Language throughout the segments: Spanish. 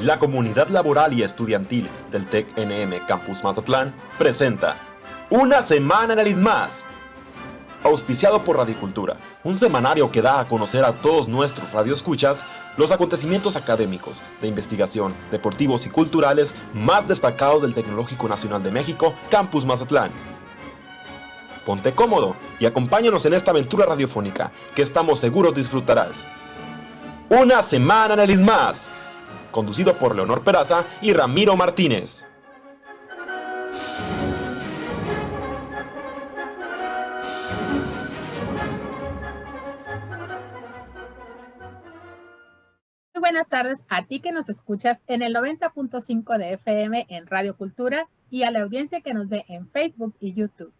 La comunidad laboral y estudiantil del TEC-NM Campus Mazatlán presenta Una Semana en el ITMAS, auspiciado por Radicultura, un semanario que da a conocer a todos nuestros radioescuchas los acontecimientos académicos, de investigación, deportivos y culturales más destacados del Tecnológico Nacional de México, Campus Mazatlán. Ponte cómodo y acompáñanos en esta aventura radiofónica que estamos seguros disfrutarás. Una Semana en el ITMAS, conducido por Leonor Peraza y Ramiro Martínez. Muy buenas tardes a ti que nos escuchas en el 90.5 de FM en Radio Cultura y a la audiencia que nos ve en Facebook y YouTube.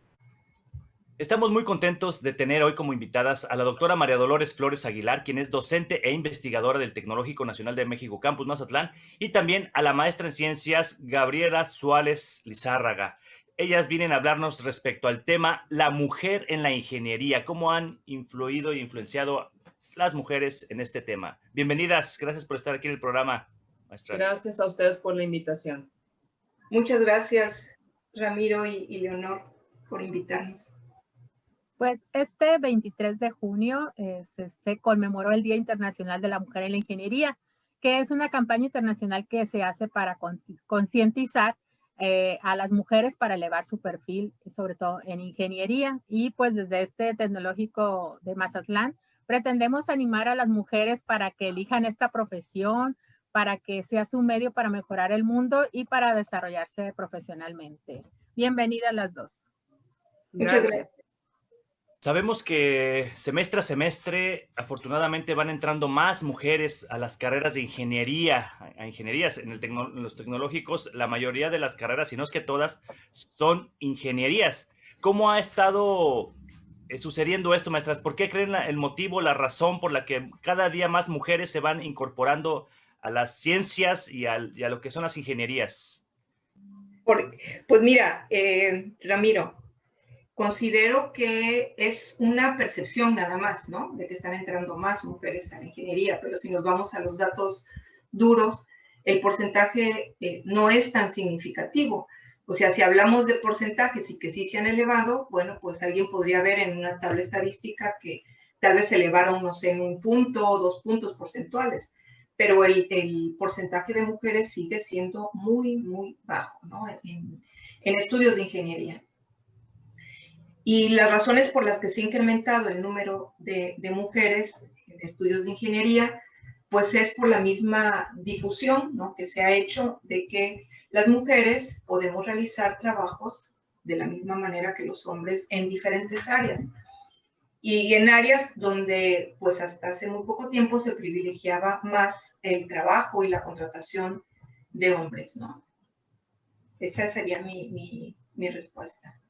Estamos muy contentos de tener hoy como invitadas a la doctora María Dolores Flores Aguilar, quien es docente e investigadora del Tecnológico Nacional de México Campus Mazatlán, y también a la maestra en ciencias Gabriela Suárez Lizárraga. Ellas vienen a hablarnos respecto al tema la mujer en la ingeniería, cómo han influido e influenciado las mujeres en este tema. Bienvenidas, gracias por estar aquí en el programa, maestra. Gracias a ustedes por la invitación. Muchas gracias, Ramiro y Leonor, por invitarnos. Pues este 23 de junio se conmemoró el Día Internacional de la Mujer en la Ingeniería, que es una campaña internacional que se hace para concientizar a las mujeres para elevar su perfil, sobre todo en ingeniería. Y pues desde este Tecnológico de Mazatlán pretendemos animar a las mujeres para que elijan esta profesión, para que sea su medio para mejorar el mundo y para desarrollarse profesionalmente. Bienvenidas las dos. Muchas gracias. Sabemos que semestre a semestre, afortunadamente, van entrando más mujeres a las carreras de ingeniería, a ingenierías. En los tecnológicos, la mayoría de las carreras, si no es que todas, son ingenierías. ¿Cómo ha estado sucediendo esto, maestras? ¿Por qué creen el motivo, la razón por la que cada día más mujeres se van incorporando a las ciencias y a lo que son las ingenierías? Pues mira, Ramiro, considero que es una percepción nada más, ¿no? De que están entrando más mujeres a la ingeniería, pero si nos vamos a los datos duros, el porcentaje no es tan significativo. O sea, si hablamos de porcentajes y que sí se han elevado, bueno, pues alguien podría ver en una tabla estadística que tal vez se elevaron, no sé, en 1 punto o 2 puntos porcentuales, pero el porcentaje de mujeres sigue siendo muy, muy bajo, ¿no? En estudios de ingeniería. Y las razones por las que se ha incrementado el número de mujeres en estudios de ingeniería, pues es por la misma difusión, ¿no?, que se ha hecho de que las mujeres podemos realizar trabajos de la misma manera que los hombres en diferentes áreas. Y en áreas donde, pues hasta hace muy poco tiempo se privilegiaba más el trabajo y la contratación de hombres, ¿no? Esa sería mi respuesta.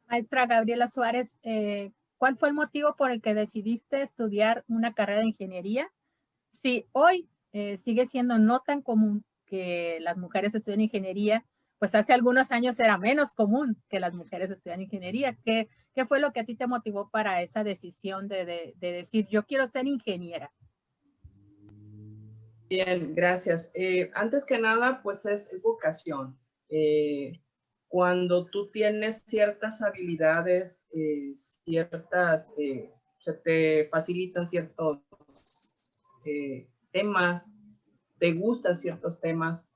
Maestra Gabriela Suárez, ¿cuál fue el motivo por el que decidiste estudiar una carrera de ingeniería? Si hoy sigue siendo no tan común que las mujeres estudien ingeniería, pues hace algunos años era menos común que las mujeres estudian ingeniería. ¿Qué fue lo que a ti te motivó para esa decisión de decir, yo quiero ser ingeniera? Bien, gracias. Antes que nada, pues es vocación. Cuando tú tienes ciertas habilidades, se te facilitan ciertos temas, te gustan ciertos temas,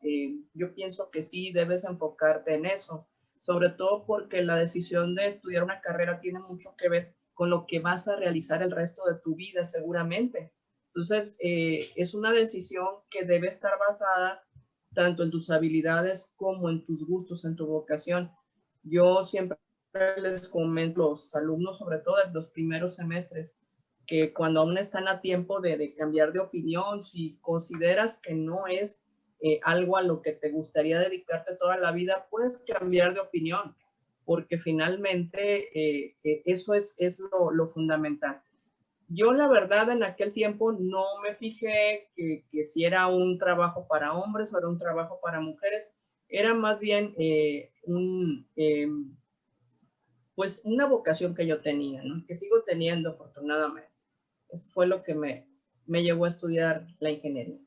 yo pienso que sí debes enfocarte en eso, sobre todo porque la decisión de estudiar una carrera tiene mucho que ver con lo que vas a realizar el resto de tu vida seguramente. Entonces, es una decisión que debe estar basada tanto en tus habilidades como en tus gustos, en tu vocación. Yo siempre les comento a los alumnos, sobre todo en los primeros semestres, que cuando aún están a tiempo de cambiar de opinión, si consideras que no es algo a lo que te gustaría dedicarte toda la vida, puedes cambiar de opinión, porque finalmente eso es lo fundamental. Yo la verdad en aquel tiempo no me fijé que si era un trabajo para hombres o era un trabajo para mujeres, era más bien pues una vocación que yo tenía, ¿no?, que sigo teniendo afortunadamente. Eso fue lo que me llevó a estudiar la ingeniería.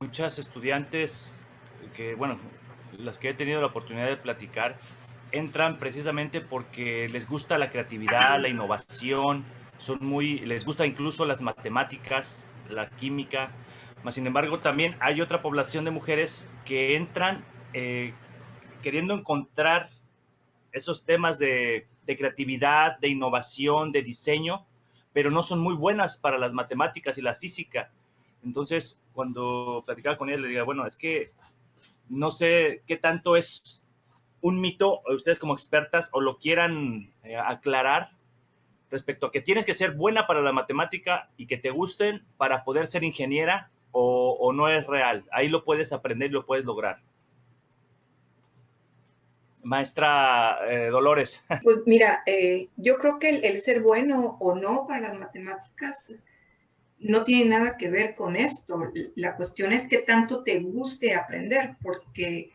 muchas estudiantes que, bueno, las que he tenido la oportunidad de platicar, entran precisamente porque les gusta la creatividad, la innovación, les gusta incluso las matemáticas, la química, mas sin embargo también hay otra población de mujeres que entran queriendo encontrar esos temas de creatividad, de innovación, de diseño, pero no son muy buenas para las matemáticas y la física. Entonces, cuando platicaba con ella, le digo, bueno, es que no sé qué tanto es un mito, ustedes como expertas, o lo quieran aclarar respecto a que tienes que ser buena para la matemática y que te gusten para poder ser ingeniera, o no es real. Ahí lo puedes aprender y lo puedes lograr. Maestra Dolores. Pues mira, yo creo que el ser bueno o no para las matemáticas no tiene nada que ver con esto. La cuestión es que tanto te guste aprender, porque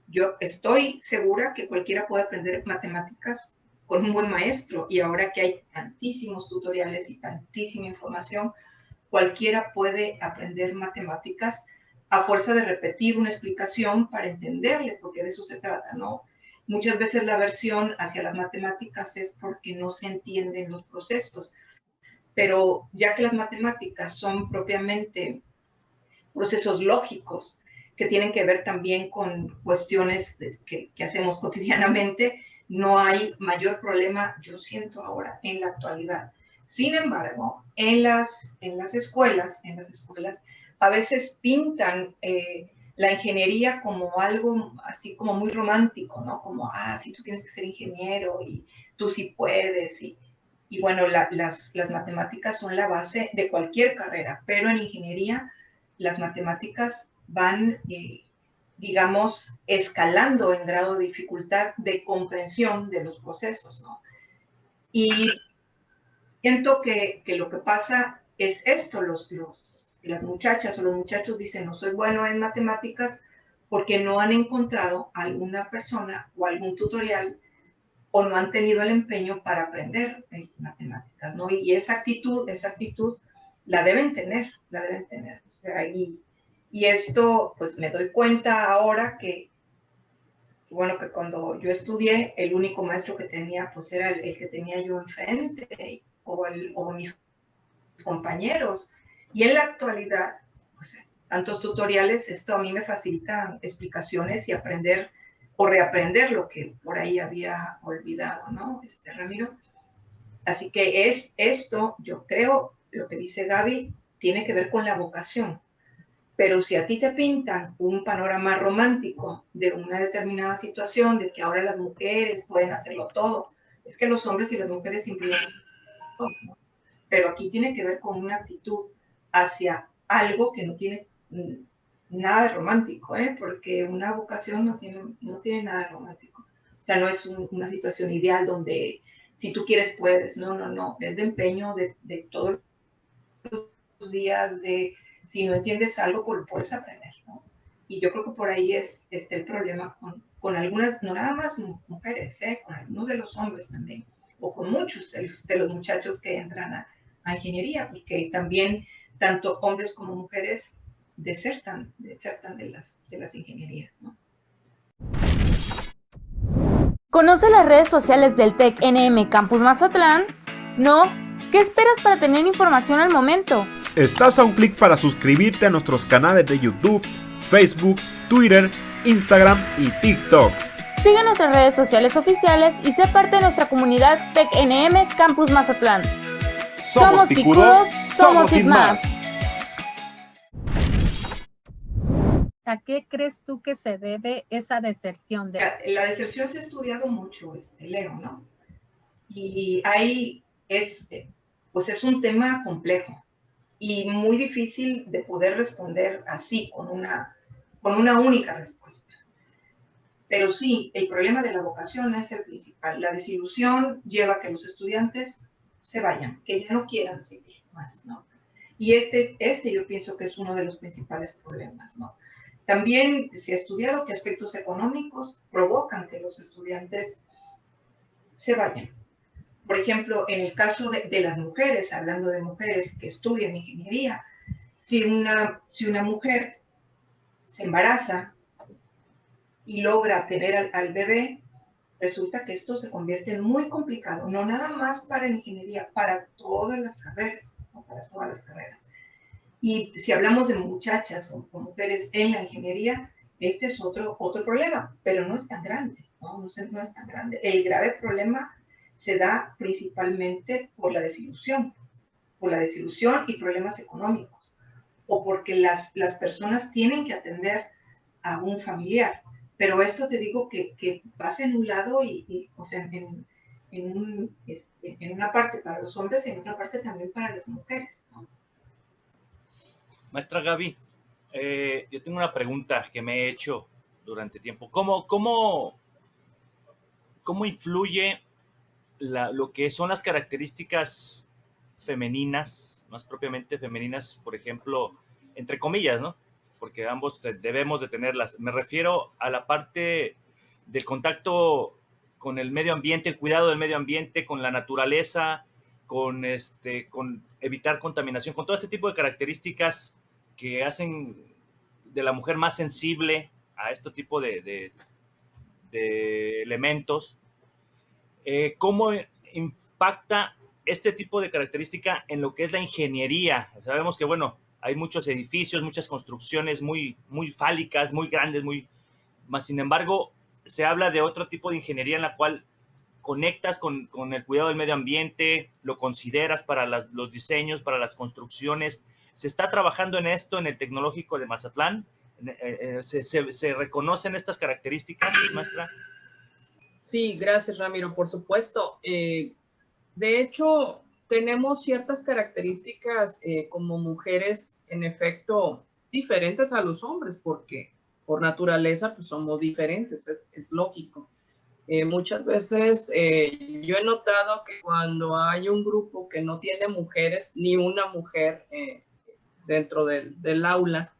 yo estoy segura que cualquiera puede aprender matemáticas con un buen maestro, y ahora que hay tantísimos tutoriales y tantísima información, cualquiera puede aprender matemáticas a fuerza de repetir una explicación para entenderle, porque de eso se trata, ¿no? Muchas veces la aversión hacia las matemáticas es porque no se entienden los procesos, pero ya que las matemáticas son propiamente procesos lógicos que tienen que ver también con cuestiones que hacemos cotidianamente, no hay mayor problema, yo siento ahora, en la actualidad. Sin embargo, en las escuelas, a veces pintan la ingeniería como algo así como muy romántico, ¿no? Como, sí, tú tienes que ser ingeniero y tú sí puedes. Y bueno, las matemáticas son la base de cualquier carrera, pero en ingeniería las matemáticas van, digamos, escalando en grado de dificultad de comprensión de los procesos, ¿no? Y siento que lo que pasa es esto, las muchachas o los muchachos dicen, no soy bueno en matemáticas porque no han encontrado alguna persona o algún tutorial o no han tenido el empeño para aprender matemáticas, ¿no? Y esa actitud la deben tener. O sea, y esto, pues me doy cuenta ahora que, bueno, que cuando yo estudié, el único maestro que tenía, pues era el que tenía yo enfrente, o mis compañeros. Y en la actualidad, pues, tantos tutoriales, esto a mí me facilita explicaciones y aprender o reaprender lo que por ahí había olvidado, ¿no, Ramiro? Así que esto, yo creo, lo que dice Gaby, tiene que ver con la vocación. Pero si a ti te pintan un panorama romántico de una determinada situación, de que ahora las mujeres pueden hacerlo todo, es que los hombres y las mujeres simplemente todo, ¿no? Pero aquí tiene que ver con una actitud hacia algo que no tiene nada de romántico, porque una vocación no tiene nada de romántico. O sea, no es una situación ideal donde si tú quieres puedes, no, es de empeño de todos los días, de si no entiendes algo, pues lo puedes aprender, ¿no? Y yo creo que por ahí es el problema con algunas, no nada más mujeres, con algunos de los hombres también, o con muchos de los muchachos que entran a ingeniería, porque también tanto hombres como mujeres desertan de las ingenierías, ¿no? ¿Conoce las redes sociales del TEC NM Campus Mazatlán? ¿No? ¿Qué esperas para tener información al momento? Estás a un clic para suscribirte a nuestros canales de YouTube, Facebook, Twitter, Instagram y TikTok. Sigue nuestras redes sociales oficiales y sé parte de nuestra comunidad TEC NM Campus Mazatlán. Somos picudos, somos sin más. ¿A qué crees tú que se debe esa deserción? La deserción se ha estudiado mucho, Leo, ¿no? Y pues es un tema complejo y muy difícil de poder responder así, con una única respuesta. Pero sí, el problema de la vocación es el principal. La desilusión lleva a que los estudiantes se vayan, que ya no quieran seguir más, ¿no? Y este yo pienso que es uno de los principales problemas, ¿no? También se ha estudiado que aspectos económicos provocan que los estudiantes se vayan. Por ejemplo, en el caso de las mujeres, hablando de mujeres que estudian ingeniería, si una mujer se embaraza y logra tener al bebé, resulta que esto se convierte en muy complicado, no nada más para la ingeniería, para todas las carreras, ¿no? Para todas las carreras. Y si hablamos de muchachas o mujeres en la ingeniería, este es otro problema, pero no es tan grande, ¿no? No es tan grande. El grave problema se da principalmente por la desilusión y problemas económicos, o porque las personas tienen que atender a un familiar. Pero esto te digo que pasa en un lado o sea, en una parte para los hombres y en otra parte también para las mujeres, ¿no? Maestra Gaby, yo tengo una pregunta que me he hecho durante tiempo. ¿Cómo influye lo que son las características femeninas, más propiamente femeninas, por ejemplo, entre comillas, ¿no? Porque ambos debemos de tenerlas. Me refiero a la parte del contacto con el medio ambiente, el cuidado del medio ambiente, con la naturaleza, con evitar contaminación, con todo este tipo de características que hacen de la mujer más sensible a este tipo de elementos. ¿Cómo impacta este tipo de característica en lo que es la ingeniería? Sabemos que, bueno, hay muchos edificios, muchas construcciones muy fálicas, muy grandes, más sin embargo, se habla de otro tipo de ingeniería en la cual conectas con el cuidado del medio ambiente, lo consideras para los diseños, para las construcciones. ¿Se está trabajando en esto en el Tecnológico de Mazatlán? ¿Se reconocen estas características, maestra? Sí, gracias, Ramiro, por supuesto. De hecho, tenemos ciertas características como mujeres, en efecto, diferentes a los hombres, porque por naturaleza pues, somos diferentes, es lógico. Muchas veces yo he notado que cuando hay un grupo que no tiene mujeres, ni una mujer dentro del aula,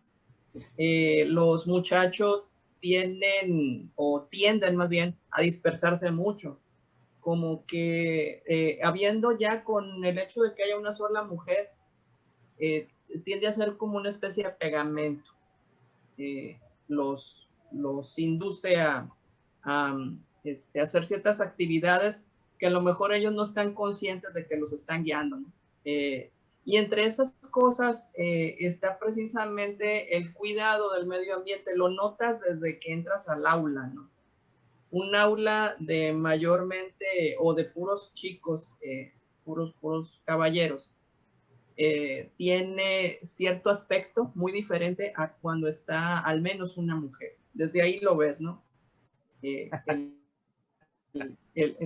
los muchachos tienden más bien a dispersarse mucho, como que habiendo ya con el hecho de que haya una sola mujer, tiende a ser como una especie de pegamento. Los induce a hacer ciertas actividades que a lo mejor ellos no están conscientes de que los están guiando, ¿no? Y entre esas cosas está precisamente el cuidado del medio ambiente. Lo notas desde que entras al aula, ¿no? Un aula de mayormente o de puros chicos, puros caballeros, tiene cierto aspecto muy diferente a cuando está al menos una mujer. Desde ahí lo ves, ¿no? El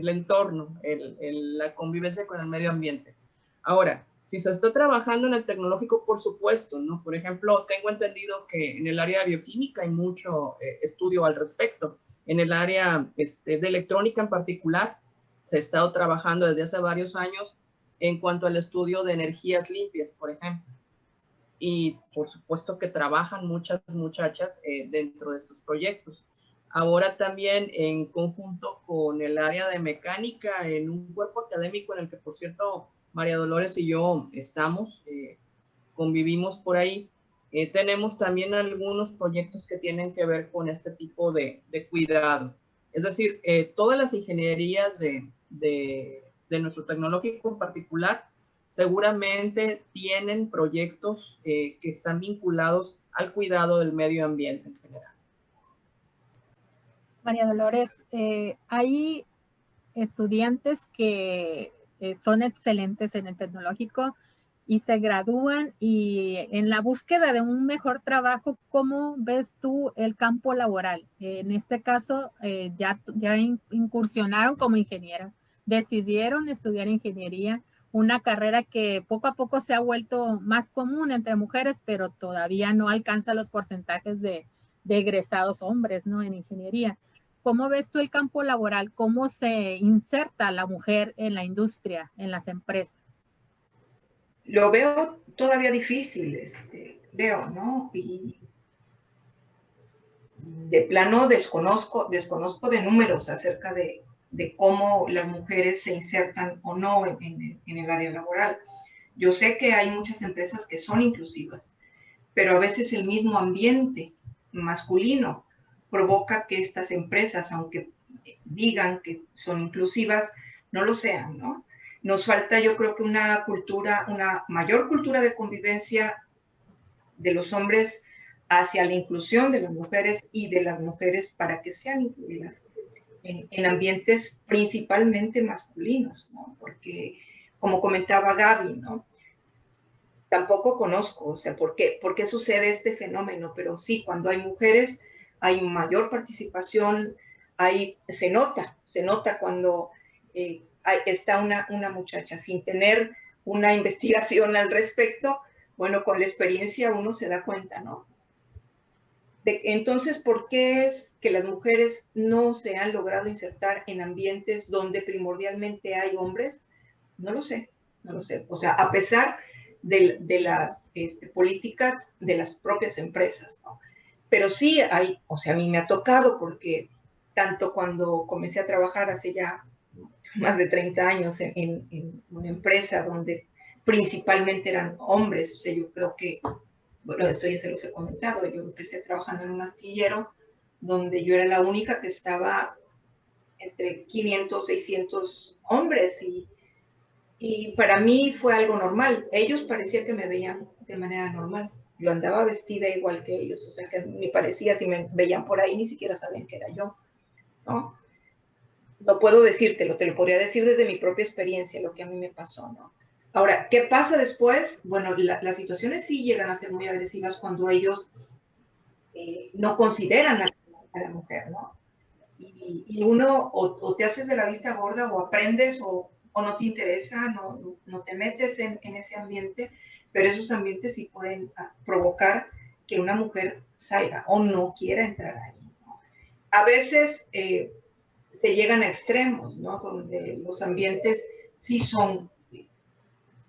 entorno, la convivencia con el medio ambiente. Ahora, si se está trabajando en el tecnológico, por supuesto, ¿no? Por ejemplo, tengo entendido que en el área de bioquímica hay mucho estudio al respecto. En el área de electrónica en particular, se ha estado trabajando desde hace varios años en cuanto al estudio de energías limpias, por ejemplo. Y por supuesto que trabajan muchas muchachas dentro de estos proyectos. Ahora también en conjunto con el área de mecánica, en un cuerpo académico en el que, por cierto, María Dolores y yo estamos, convivimos por ahí, tenemos también algunos proyectos que tienen que ver con este tipo de cuidado. Es decir, todas las ingenierías de nuestro tecnológico en particular seguramente tienen proyectos que están vinculados al cuidado del medio ambiente en general. María Dolores, hay estudiantes que son excelentes en el tecnológico y se gradúan, y en la búsqueda de un mejor trabajo, ¿cómo ves tú el campo laboral? En este caso, ya incursionaron como ingenieras, decidieron estudiar ingeniería, una carrera que poco a poco se ha vuelto más común entre mujeres, pero todavía no alcanza los porcentajes de egresados hombres, ¿no? En ingeniería. ¿Cómo ves tú el campo laboral? ¿Cómo se inserta la mujer en la industria, en las empresas? Lo veo todavía difícil, Leo, ¿no? Y de plano desconozco de números acerca de cómo las mujeres se insertan o no en el área laboral. Yo sé que hay muchas empresas que son inclusivas, pero a veces el mismo ambiente masculino provoca que estas empresas, aunque digan que son inclusivas, no lo sean, ¿no? Nos falta, yo creo que una mayor cultura de convivencia de los hombres hacia la inclusión de las mujeres y de las mujeres para que sean incluidas en ambientes principalmente masculinos, ¿no? Porque, como comentaba Gaby, ¿no? Tampoco conozco, o sea, ¿por qué sucede este fenómeno? Pero sí, cuando hay mujeres, hay mayor participación, se nota cuando está una muchacha sin tener una investigación al respecto. Bueno, con la experiencia uno se da cuenta, ¿no? Entonces, ¿por qué es que las mujeres no se han logrado insertar en ambientes donde primordialmente hay hombres? No lo sé. O sea, a pesar de las políticas de las propias empresas, ¿no? Pero sí hay, o sea, a mí me ha tocado, porque tanto cuando comencé a trabajar hace ya más de 30 años en una empresa donde principalmente eran hombres, o sea, yo creo que, bueno, esto ya se los he comentado, yo empecé trabajando en un astillero donde yo era la única que estaba entre 500, 600 hombres, y para mí fue algo normal. Ellos parecía que me veían de manera normal. Yo andaba vestida igual que ellos, o sea que me parecía, si me veían por ahí, ni siquiera sabían que era yo, ¿no? No puedo decírtelo, te lo podría decir desde mi propia experiencia, lo que a mí me pasó, ¿no? Ahora, ¿qué pasa después? Bueno, las situaciones sí llegan a ser muy agresivas cuando ellos no consideran a la mujer, ¿no? Y uno o te haces de la vista gorda, o aprendes, o no te interesa, no te metes en ese ambiente, pero esos ambientes sí pueden provocar que una mujer salga o no quiera entrar ahí, ¿no? A veces se llegan a extremos, ¿no? Donde los ambientes sí son,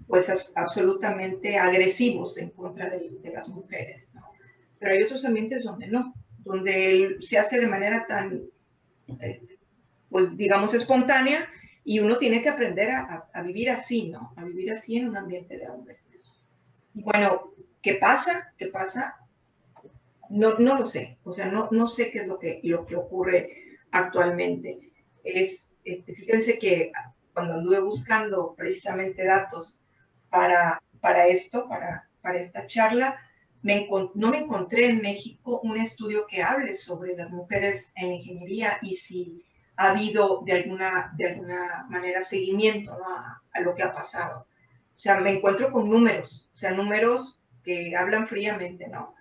pues, absolutamente agresivos en contra de las mujeres, ¿no? Pero hay otros ambientes donde no, donde se hace de manera tan, pues, digamos, espontánea, y uno tiene que aprender a vivir así, ¿no? A vivir así en un ambiente de hombres. Y bueno, ¿qué pasa? ¿Qué pasa? No lo sé. O sea, no sé qué es lo que ocurre actualmente. Fíjense que cuando anduve buscando precisamente datos para esto, para esta charla, no me encontré en México un estudio que hable sobre las mujeres en la ingeniería y si ha habido de alguna manera seguimiento, ¿no? a lo que ha pasado. O sea, me encuentro con números, o sea, números que hablan fríamente, ¿no?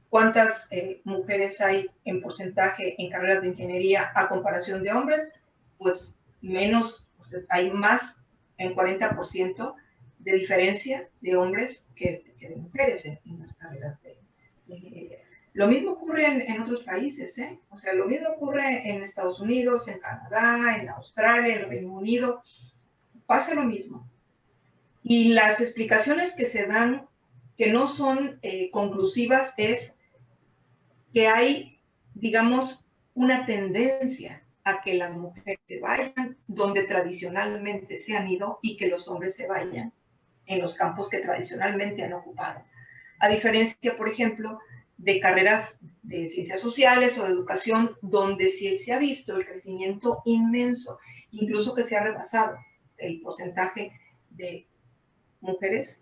¿Cuántas mujeres hay en porcentaje en carreras de ingeniería a comparación de hombres? Pues menos, o sea, hay más en 40% de diferencia de hombres que de mujeres en las carreras de ingeniería. Lo mismo ocurre en otros países, ¿eh? O sea, lo mismo ocurre en Estados Unidos, en Canadá, en Australia, en el Reino Unido. Pasa lo mismo. Y las explicaciones que se dan, que no son conclusivas, es que hay, digamos, una tendencia a que las mujeres se vayan donde tradicionalmente se han ido y que los hombres se vayan en los campos que tradicionalmente han ocupado. A diferencia, por ejemplo, de carreras de ciencias sociales o de educación, donde sí se ha visto el crecimiento inmenso, incluso que se ha rebasado el porcentaje de mujeres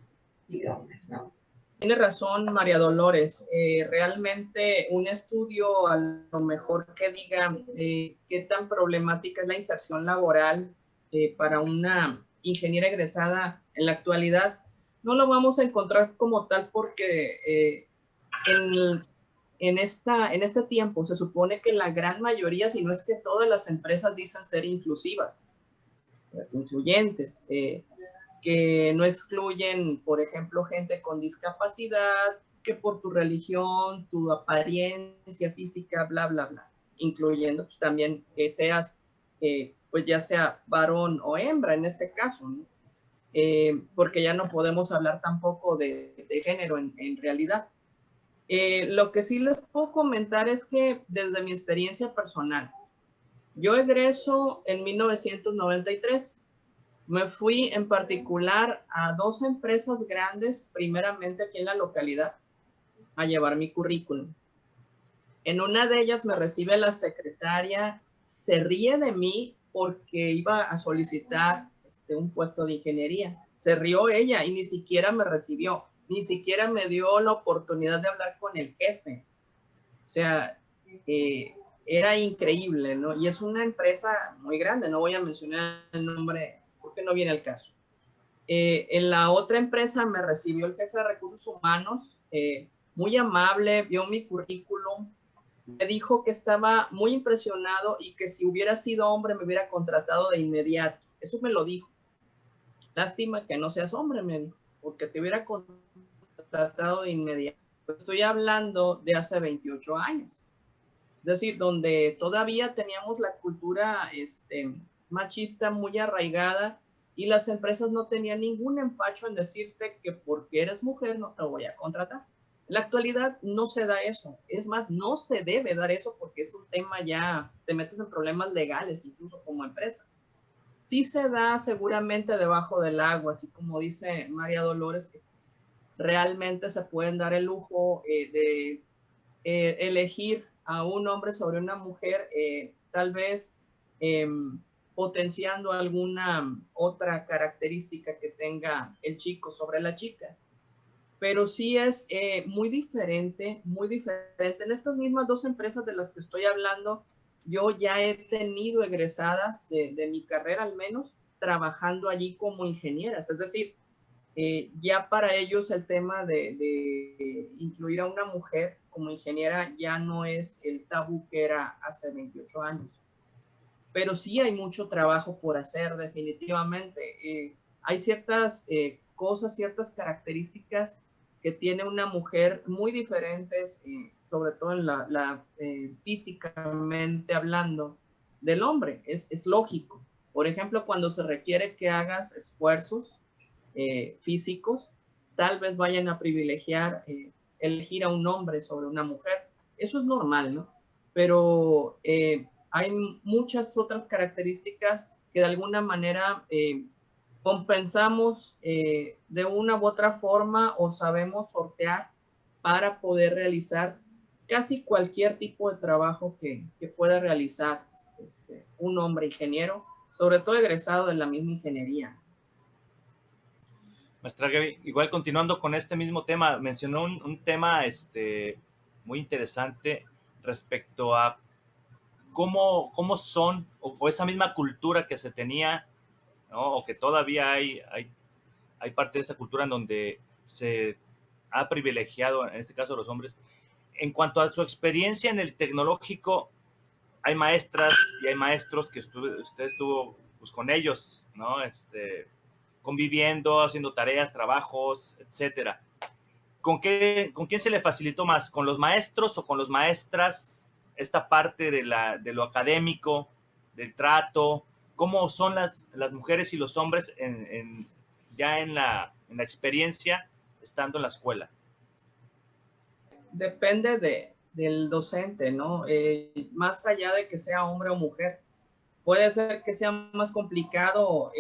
y de hombres, ¿no? Tiene razón María Dolores, realmente un estudio a lo mejor que diga qué tan problemática es la inserción laboral para una ingeniera egresada en la actualidad, no lo vamos a encontrar como tal, porque en este tiempo se supone que la gran mayoría, si no es que todas las empresas, dicen ser inclusivas, incluyentes, que no excluyen, por ejemplo, gente con discapacidad, que por tu religión, tu apariencia física, bla, bla, bla, incluyendo pues, también que seas, pues ya sea varón o hembra en este caso, ¿no? Porque ya no podemos hablar tampoco de género en realidad. Lo que sí les puedo comentar es que desde mi experiencia personal, yo egreso en 1993, me fui en particular a 2 empresas grandes, primeramente aquí en la localidad, a llevar mi currículum. En una de ellas me recibe la secretaria, se ríe de mí porque iba a solicitar un puesto de ingeniería. Se rió ella y ni siquiera me recibió, ni siquiera me dio la oportunidad de hablar con el jefe. O sea, era increíble, ¿no? Y es una empresa muy grande, no voy a mencionar el nombre porque no viene al caso. En la otra empresa me recibió el jefe de recursos humanos, muy amable, vio mi currículum, me dijo que estaba muy impresionado y que si hubiera sido hombre me hubiera contratado de inmediato. Eso me lo dijo. Lástima que no seas hombre, me dijo, porque te hubiera contratado de inmediato. Estoy hablando de hace 28 años. Es decir, donde todavía teníamos la cultura machista muy arraigada y las empresas no tenían ningún empacho en decirte que porque eres mujer no te voy a contratar. En la actualidad no se da eso. Es más, no se debe dar eso porque es un tema ya, te metes en problemas legales incluso como empresa. Sí se da seguramente debajo del agua, así como dice María Dolores, que realmente se pueden dar el lujo de elegir a un hombre sobre una mujer, tal vez potenciando alguna otra característica que tenga el chico sobre la chica. Pero sí es muy diferente, muy diferente. En estas mismas dos empresas de las que estoy hablando, yo ya he tenido egresadas de mi carrera al menos trabajando allí como ingenieras. Es decir, ya para ellos el tema de incluir a una mujer como ingeniera ya no es el tabú que era hace 28 años. Pero sí hay mucho trabajo por hacer definitivamente. Hay ciertas cosas, ciertas características que tiene una mujer muy diferentes, sobre todo en físicamente hablando, del hombre. Es lógico. Por ejemplo, cuando se requiere que hagas esfuerzos físicos, tal vez vayan a privilegiar elegir a un hombre sobre una mujer. Eso es normal, ¿no? Pero hay muchas otras características que de alguna manera compensamos de una u otra forma o sabemos sortear para poder realizar casi cualquier tipo de trabajo que pueda realizar un hombre ingeniero, sobre todo egresado de la misma ingeniería. Maestra Gaby, igual continuando con este mismo tema, mencionó un tema muy interesante respecto a cómo son, o esa misma cultura que se tenía, ¿no? O que todavía hay parte de esta cultura en donde se ha privilegiado, en este caso, a los hombres. En cuanto a su experiencia en el tecnológico, hay maestras y hay maestros que usted estuvo pues, con ellos, ¿no? Conviviendo, haciendo tareas, trabajos, etcétera. ¿Con quién se le facilitó más? ¿Con los maestros o con las maestras? Esta parte de lo académico, del trato, ¿cómo son las mujeres y los hombres ya en la experiencia estando en la escuela? Depende del docente, ¿no? Más allá de que sea hombre o mujer, puede ser que sea más complicado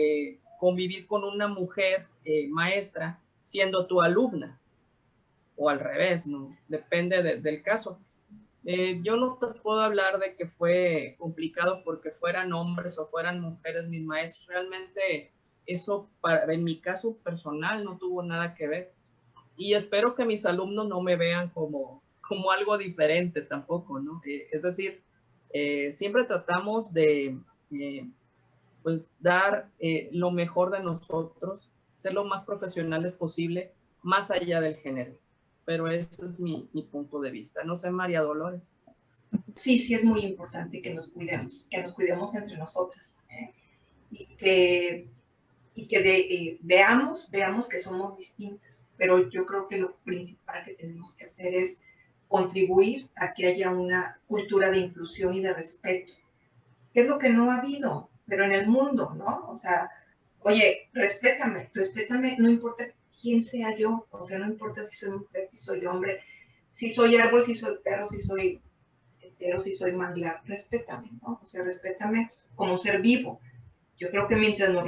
convivir con una mujer maestra siendo tu alumna, o al revés, ¿no? Depende del caso. Yo no te puedo hablar de que fue complicado porque fueran hombres o fueran mujeres mis maestros. Realmente eso en mi caso personal no tuvo nada que ver. Y espero que mis alumnos no me vean como algo diferente tampoco, ¿no? Es decir, siempre tratamos de pues dar lo mejor de nosotros, ser lo más profesionales posible, más allá del género. Pero ese es mi punto de vista. No sé, María Dolores. Sí, es muy importante que nos cuidemos entre nosotras, y que veamos que somos distintas, pero yo creo que lo principal que tenemos que hacer es contribuir a que haya una cultura de inclusión y de respeto, que es lo que no ha habido, pero en el mundo, ¿no? O sea, oye, respétame, no importa quién sea yo, o sea, no importa si soy mujer, si soy hombre, si soy árbol, si soy perro, si soy estero, si soy manglar, respétame, ¿no? O sea, respétame como ser vivo. Yo creo que mientras nos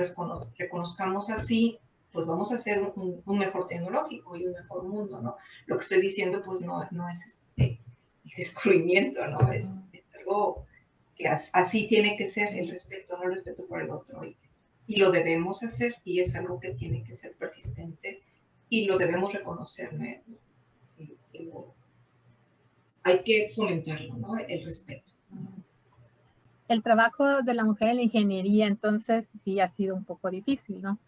reconozcamos así, pues vamos a hacer un mejor tecnológico y un mejor mundo, ¿no? Lo que estoy diciendo, pues no es descubrimiento, ¿no? Es algo que así tiene que ser el respeto, no el respeto por el otro. Y lo debemos hacer, y es algo que tiene que ser persistente, y lo debemos reconocer, ¿no? Hay que fomentarlo, ¿no? El respeto. El trabajo de la mujer en la ingeniería, entonces, sí ha sido un poco difícil, ¿no?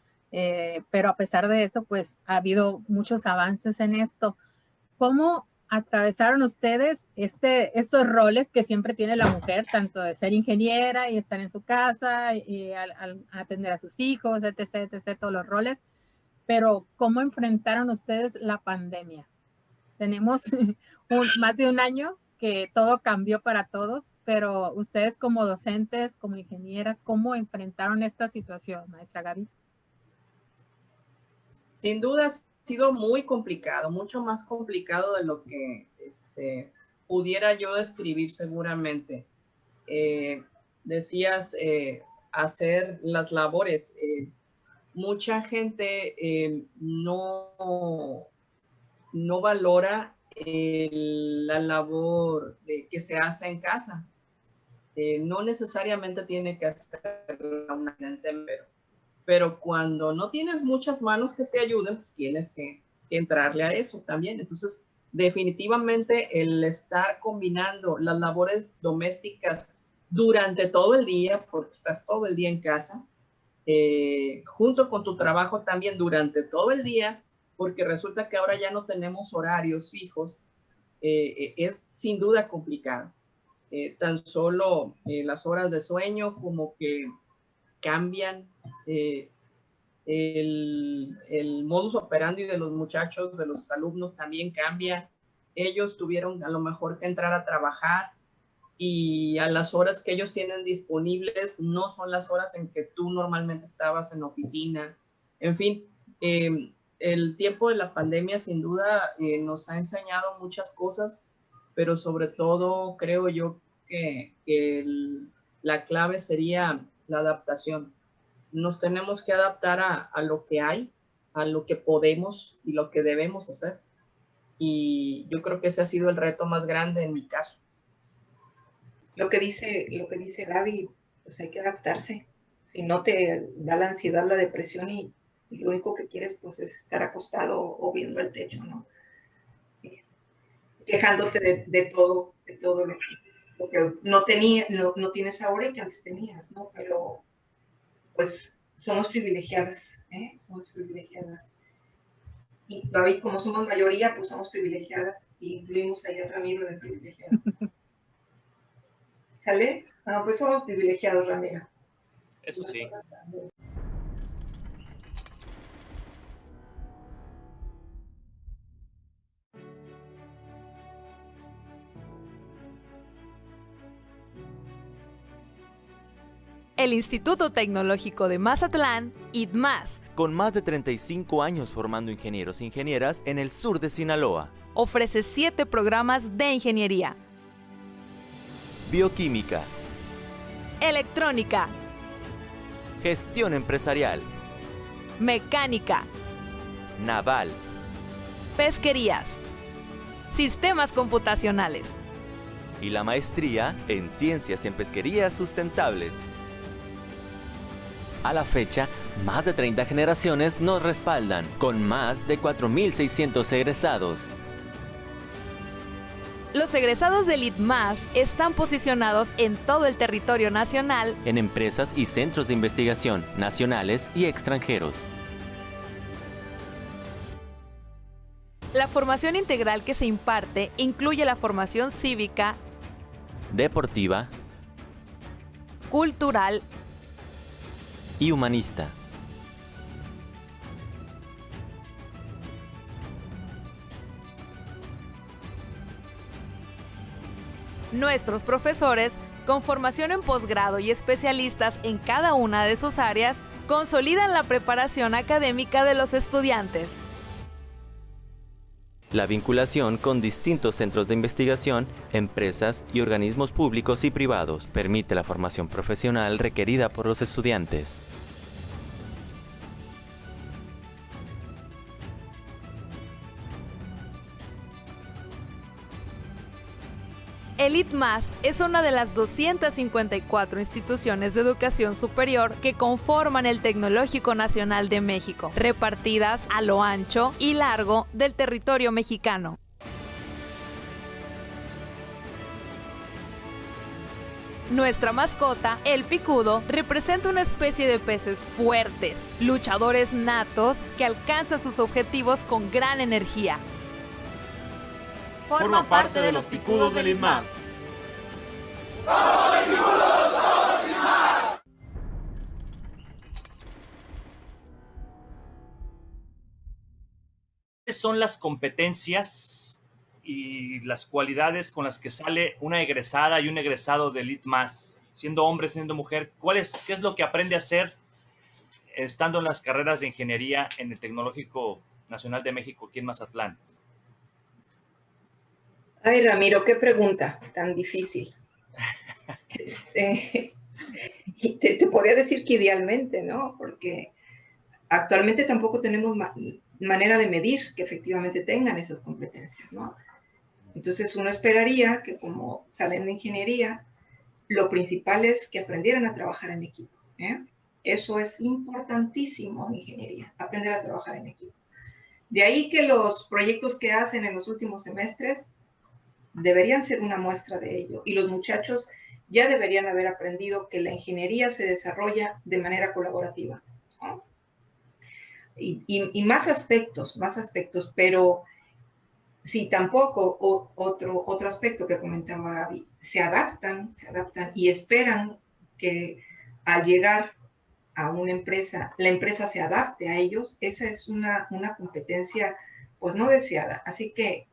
Pero a pesar de eso, pues, ha habido muchos avances en esto. ¿Cómo atravesaron ustedes estos roles que siempre tiene la mujer, tanto de ser ingeniera y estar en su casa, y al atender a sus hijos, etc., etc., todos los roles? Pero, ¿cómo enfrentaron ustedes la pandemia? Tenemos más de un año que todo cambió para todos, pero ustedes como docentes, como ingenieras, ¿cómo enfrentaron esta situación, maestra Gaby? Sin duda ha sido muy complicado, mucho más complicado de lo que pudiera yo describir seguramente. Decías hacer las labores. Mucha gente no valora la labor que se hace en casa. No necesariamente tiene que hacerla una gente, pero cuando no tienes muchas manos que te ayuden, pues tienes que entrarle a eso también. Entonces, definitivamente el estar combinando las labores domésticas durante todo el día, porque estás todo el día en casa, junto con tu trabajo también durante todo el día, porque resulta que ahora ya no tenemos horarios fijos, es sin duda complicado. Tan solo las horas de sueño como que cambian, el modus operandi de los muchachos, de los alumnos también cambia. Ellos tuvieron a lo mejor que entrar a trabajar y a las horas que ellos tienen disponibles no son las horas en que tú normalmente estabas en oficina. En fin, el tiempo de la pandemia sin duda nos ha enseñado muchas cosas, pero sobre todo creo yo que la clave sería la adaptación. Nos tenemos que adaptar a lo que hay, a lo que podemos y lo que debemos hacer. Y yo creo que ese ha sido el reto más grande en mi caso. Lo que dice Gaby, pues hay que adaptarse. Si no te da la ansiedad, la depresión y lo único que quieres pues es estar acostado o viendo el techo, ¿no? Quejándote de todo lo que no tienes ahora y que antes tenías, ¿no? Pero pues somos privilegiadas, ¿eh? Somos privilegiadas. Y Gaby, como somos mayoría, pues somos privilegiadas y incluimos ahí a Ramiro de privilegiadas. ¿Sale? Bueno, pues somos privilegiados, Ramiro. Eso sí. El Instituto Tecnológico de Mazatlán, ITMAS, con más de 35 años formando ingenieros e ingenieras en el sur de Sinaloa, ofrece 7 programas de ingeniería: bioquímica, electrónica, gestión empresarial, mecánica, naval, pesquerías, sistemas computacionales y la maestría en ciencias en pesquerías sustentables. A la fecha, más de 30 generaciones nos respaldan, con más de 4.600 egresados. Los egresados del ITMAS están posicionados en todo el territorio nacional, en empresas y centros de investigación nacionales y extranjeros. La formación integral que se imparte incluye la formación cívica, deportiva, cultural y humanista. Nuestros profesores, con formación en posgrado y especialistas en cada una de sus áreas, consolidan la preparación académica de los estudiantes. La vinculación con distintos centros de investigación, empresas y organismos públicos y privados permite la formación profesional requerida por los estudiantes. El ITMAS es una de las 254 instituciones de educación superior que conforman el Tecnológico Nacional de México, repartidas a lo ancho y largo del territorio mexicano. Nuestra mascota, el picudo, representa una especie de peces fuertes, luchadores natos que alcanzan sus objetivos con gran energía. Forma parte de los picudos del ITMAS. ¿Cuáles son las competencias y las cualidades con las que sale una egresada y un egresado del ITMAS, siendo hombre, siendo mujer? ¿Qué es lo que aprende a hacer estando en las carreras de ingeniería en el Tecnológico Nacional de México, aquí en Mazatlán? Ay, Ramiro, qué pregunta tan difícil. Y te podría decir que idealmente, ¿no? Porque actualmente tampoco tenemos manera de medir que efectivamente tengan esas competencias, ¿no? Entonces uno esperaría que como salen de ingeniería, lo principal es que aprendieran a trabajar en equipo, ¿eh? Eso es importantísimo en ingeniería, aprender a trabajar en equipo. De ahí que los proyectos que hacen en los últimos semestres deberían ser una muestra de ello. Y los muchachos ya deberían haber aprendido que la ingeniería se desarrolla de manera colaborativa, ¿no? Y más aspectos, pero si tampoco, otro aspecto que comentaba Gaby, se adaptan y esperan que al llegar a una empresa, la empresa se adapte a ellos, esa es una competencia pues no deseada. Así que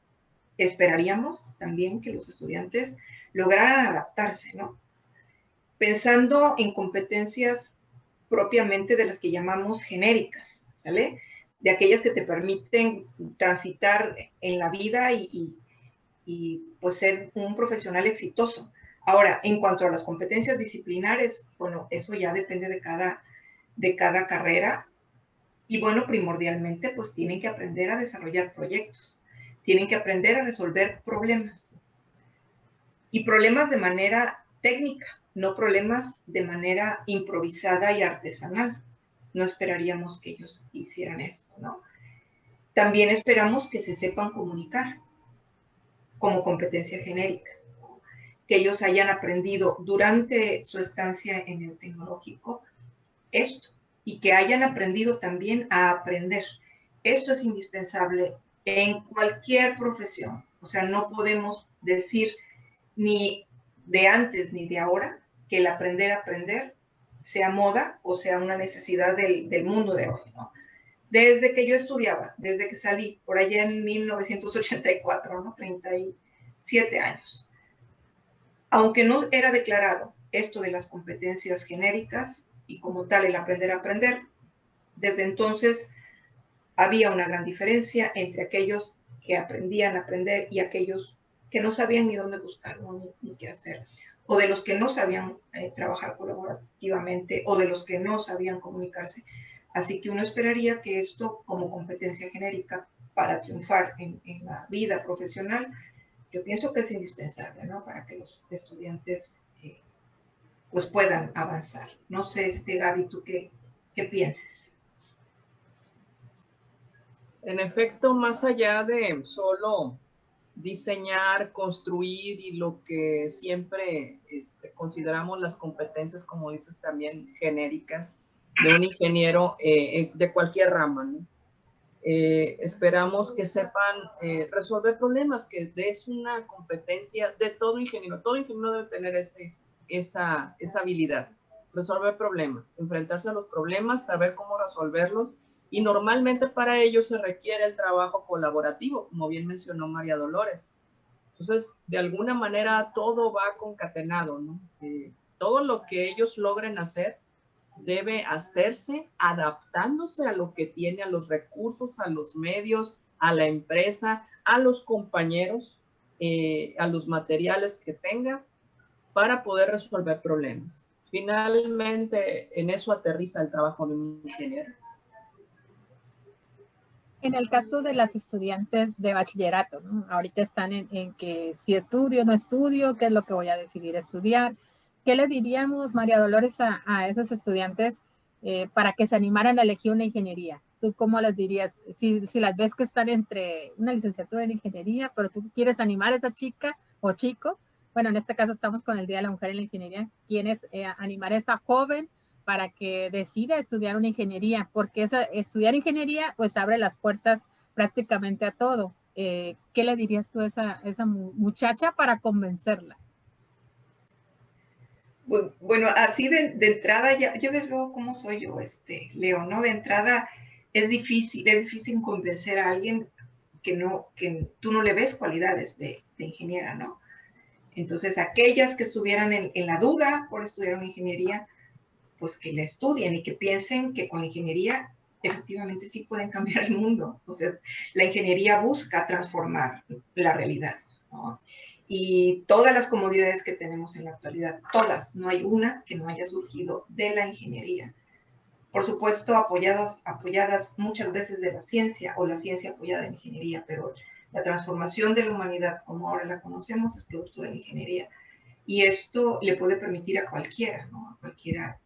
esperaríamos también que los estudiantes lograran adaptarse, ¿no? Pensando en competencias propiamente de las que llamamos genéricas, ¿sale? De aquellas que te permiten transitar en la vida y pues ser un profesional exitoso. Ahora, en cuanto a las competencias disciplinares, bueno, eso ya depende de cada carrera y bueno, primordialmente pues tienen que aprender a desarrollar proyectos, tienen que aprender a resolver problemas y problemas de manera técnica, no problemas de manera improvisada y artesanal. No esperaríamos que ellos hicieran eso, ¿no? También esperamos que se sepan comunicar como competencia genérica, que ellos hayan aprendido durante su estancia en el tecnológico esto y que hayan aprendido también a aprender. Esto es indispensable en cualquier profesión. O sea, no podemos decir ni de antes ni de ahora que el aprender a aprender sea moda o sea una necesidad del mundo de hoy, ¿no? Desde que yo estudiaba, desde que salí por allá en 1984, ¿no? 37 años. Aunque no era declarado esto de las competencias genéricas y como tal el aprender a aprender, desde entonces había una gran diferencia entre aquellos que aprendían a aprender y aquellos que no sabían ni dónde buscarlo ni qué hacer, o de los que no sabían trabajar colaborativamente, o de los que no sabían comunicarse. Así que uno esperaría que esto, como competencia genérica para triunfar en la vida profesional, yo pienso que es indispensable, ¿no? Para que los estudiantes pues puedan avanzar. No sé, Gaby, ¿tú qué piensas? En efecto, más allá de solo diseñar, construir y lo que siempre consideramos las competencias, como dices, también genéricas de un ingeniero de cualquier rama, ¿no? Esperamos que sepan resolver problemas, que es una competencia de todo ingeniero debe tener esa habilidad, resolver problemas, enfrentarse a los problemas, saber cómo resolverlos. Y normalmente para ello se requiere el trabajo colaborativo, como bien mencionó María Dolores. Entonces, de alguna manera todo va concatenado, ¿no? Todo lo que ellos logren hacer debe hacerse adaptándose a lo que tiene, a los recursos, a los medios, a la empresa, a los compañeros, a los materiales que tenga para poder resolver problemas. Finalmente, en eso aterriza el trabajo de un ingeniero. En el caso de las estudiantes de bachillerato, ¿no? Ahorita están en que si estudio o no estudio, qué es lo que voy a decidir estudiar. ¿Qué le diríamos, María Dolores, a esos estudiantes para que se animaran a elegir una ingeniería? ¿Tú cómo les dirías? Si las ves que están entre una licenciatura en ingeniería, pero tú quieres animar a esa chica o chico, bueno, en este caso estamos con el Día de la Mujer en la Ingeniería, ¿quieres animar a esa joven para que decida estudiar una ingeniería? Porque estudiar ingeniería pues abre las puertas prácticamente a todo. ¿Qué le dirías tú a esa muchacha para convencerla? Bueno, así de entrada, ya ves luego cómo soy yo, Leo, ¿no? De entrada es difícil convencer a alguien que tú no le ves cualidades de ingeniera, ¿no? Entonces, aquellas que estuvieran en la duda por estudiar una ingeniería, pues que la estudien y que piensen que con la ingeniería efectivamente sí pueden cambiar el mundo. O sea, la ingeniería busca transformar la realidad, ¿no? Y todas las comodidades que tenemos en la actualidad, todas, no hay una que no haya surgido de la ingeniería. Por supuesto, apoyadas muchas veces de la ciencia o la ciencia apoyada en ingeniería, pero la transformación de la humanidad como ahora la conocemos es producto de la ingeniería. Y esto le puede permitir a cualquiera, ¿no? A cualquiera,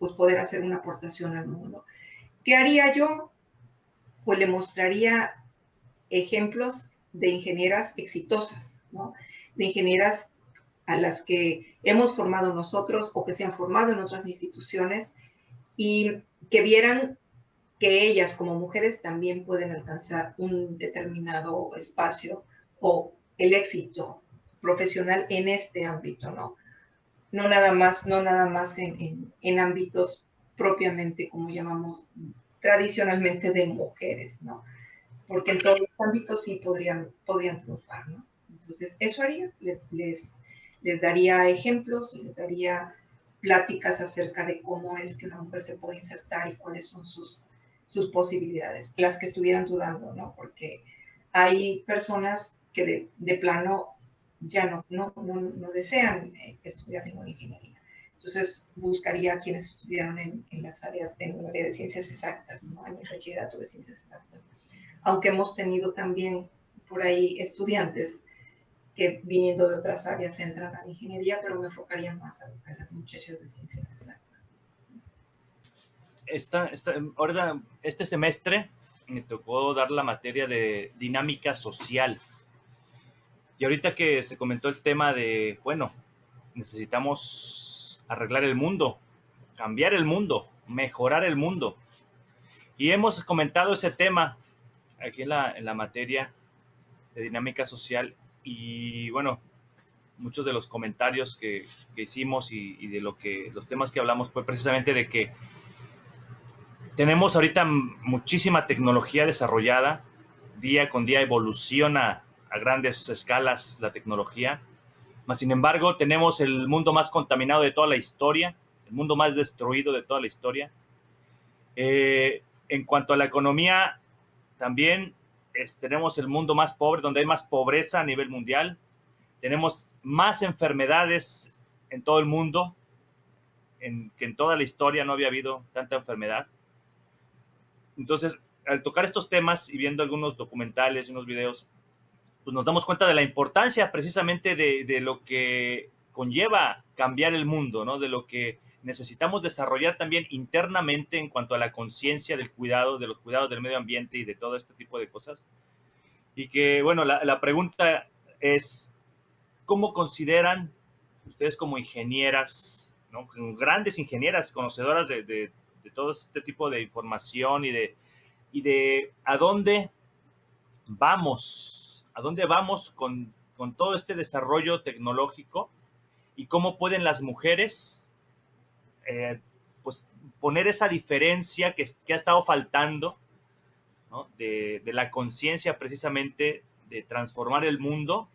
pues poder hacer una aportación al mundo. ¿Qué haría yo? Pues le mostraría ejemplos de ingenieras exitosas, ¿no? De ingenieras a las que hemos formado nosotros o que se han formado en otras instituciones y que vieran que ellas como mujeres también pueden alcanzar un determinado espacio o el éxito profesional en este ámbito, ¿no? No nada más en ámbitos propiamente como llamamos tradicionalmente de mujeres, ¿no? Porque en todos los ámbitos sí podrían triunfar, ¿no? Entonces, eso haría, les daría ejemplos, les daría pláticas acerca de cómo es que una mujer se puede insertar y cuáles son sus posibilidades, las que estuvieran dudando, ¿no? Porque hay personas que de plano ya no desean estudiar ninguna ingeniería. Entonces, buscaría a quienes estudiaron en las áreas, en el área de ciencias exactas, ¿no? En el bachillerato de ciencias exactas. Aunque hemos tenido también por ahí estudiantes que viniendo de otras áreas entran a la ingeniería, pero me enfocaría más a las muchachas de ciencias exactas. Ahora, este semestre me tocó dar la materia de dinámica social. Y ahorita que se comentó el tema de, bueno, necesitamos arreglar el mundo, cambiar el mundo, mejorar el mundo. Y hemos comentado ese tema aquí en la materia de dinámica social y bueno, muchos de los comentarios que hicimos y de los temas que hablamos fue precisamente de que tenemos ahorita muchísima tecnología desarrollada, día con día evoluciona a grandes escalas la tecnología, mas sin embargo tenemos el mundo más contaminado de toda la historia, el mundo más destruido de toda la historia. En cuanto a la economía, también tenemos el mundo más pobre, donde hay más pobreza a nivel mundial. Tenemos más enfermedades en todo el mundo, que en toda la historia no había habido tanta enfermedad. Entonces, al tocar estos temas y viendo algunos documentales y unos videos, pues nos damos cuenta de la importancia precisamente de lo que conlleva cambiar el mundo, ¿no? De lo que necesitamos desarrollar también internamente en cuanto a la conciencia del cuidado, de los cuidados del medio ambiente y de todo este tipo de cosas. Y que, bueno, la pregunta es, ¿cómo consideran ustedes como ingenieras, ¿no? Grandes ingenieras, conocedoras de todo este tipo de información y de a dónde vamos con todo este desarrollo tecnológico y cómo pueden las mujeres pues poner esa diferencia que ha estado faltando, ¿no? de la conciencia precisamente de transformar el mundo